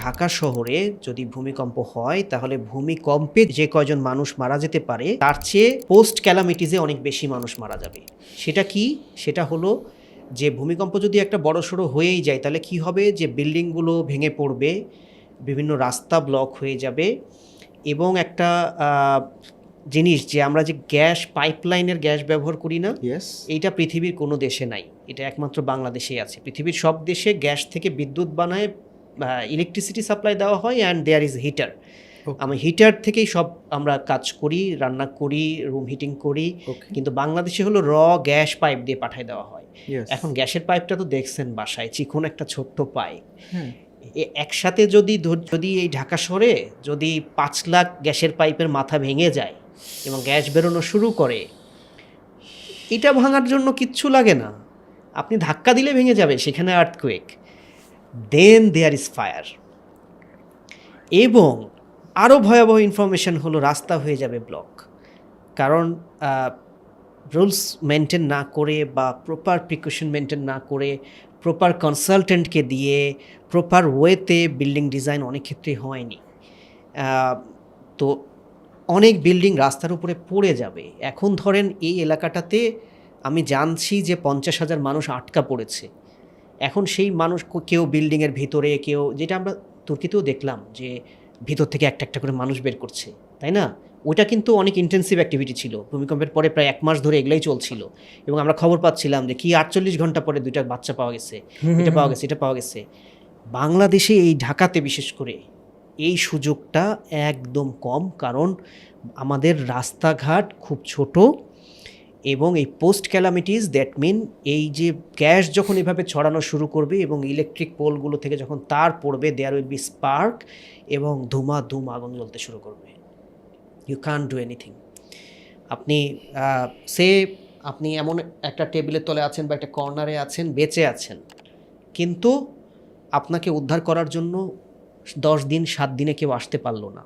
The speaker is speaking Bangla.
ঢাকা শহরে যদি ভূমিকম্প হয় তাহলে ভূমিকম্পে যে কয়জন মানুষ মারা যেতে পারে তার চেয়ে পোস্ট ক্যালামিটিসে অনেক বেশি মানুষ মারা যাবে। সেটা কি? সেটা হলো যে ভূমিকম্প যদি একটা বড়সড় হয়েই যায় তাহলে কি হবে, যে বিল্ডিংগুলো ভেঙে পড়বে, বিভিন্ন রাস্তা ব্লক হয়ে যাবে এবং একটা জিনিস যে আমরা যে গ্যাস পাইপলাইনের গ্যাস ব্যবহার করি না, এইটা পৃথিবীর কোনো দেশে নাই, এটা একমাত্র বাংলাদেশেই আছে। পৃথিবীর সব দেশে গ্যাস থেকে বিদ্যুৎ বানায়, ইলেকট্রিসিটি সাপ্লাই দেওয়া হয় অ্যান্ড দেয়ার ইজ হিটার। আমি হিটার থেকেই সব আমরা কাজ করি, রান্না করি, রুম হিটিং করি। কিন্তু বাংলাদেশে হলো গ্যাস পাইপ দিয়ে পাঠায় দেওয়া হয়। এখন গ্যাসের পাইপটা তো দেখছেন বাসায়, চিকন একটা ছোট্ট পাইপ। একসাথে যদি এই ঢাকা শহরে যদি 5 লাখ গ্যাসের পাইপের মাথা ভেঙে যায় এবং গ্যাস বেরোনো শুরু করে, এটা ভাঙার জন্য কিচ্ছু লাগে না, আপনি ধাক্কা দিলে ভেঙে যাবে, সেখানে earthquake, then there is fire. এবং আরও ভয়াবহ ইনফরমেশন হলো রাস্তা হয়ে যাবে ব্লক, কারণ রুলস মেনটেন না করে বা প্রপার প্রিকশন মেনটেন না করে প্রপার কনসালটেন্টকে দিয়ে প্রপার ওয়েতে বিল্ডিং ডিজাইন অনেক ক্ষেত্রেই হয়নি। তো অনেক বিল্ডিং রাস্তার উপরে পড়ে যাবে। এখন ধরেন এই এলাকাটাতে আমি জানছি যে 50,000 মানুষ আটকা পড়েছে। এখন সেই মানুষ কেউ বিল্ডিংয়ের ভিতরে, কেউ, যেটা আমরা তুর্কিতেও দেখলাম যে ভিতর থেকে একটা একটা করে মানুষ বের করছে, তাই না? ওইটা কিন্তু অনেক ইন্টেন্সিভ অ্যাক্টিভিটি ছিল। ভূমিকম্পের পরে প্রায় 1 মাস ধরে এগুলাই চলছিল এবং আমরা খবর পাচ্ছিলাম যে কি 48 ঘন্টা পরে 2টা বাচ্চা পাওয়া গেছে, এটা পাওয়া গেছে, এটা পাওয়া গেছে। বাংলাদেশে এই ঢাকাতে বিশেষ করে এই সুযোগটা একদম কম, কারণ আমাদের রাস্তাঘাট খুব ছোট এবং এই পোস্ট ক্যালামিটিস, দ্যাট মিন এই যে গ্যাস যখন এভাবে ছড়ানো শুরু করবে এবং ইলেকট্রিক পোলগুলো থেকে যখন তার পড়বে, দেয়ার উইল বি স্পার্ক এবং ধুমা আগুন জ্বলতে শুরু করবে। You can't do anything. আপনি এমন একটা টেবিলের তলে আছেন বা একটা কর্নারে আছেন, বেঁচে আছেন, কিন্তু আপনাকে উদ্ধার করার জন্য 10 দিন 7 দিনে কেউ আসতে পারলো না।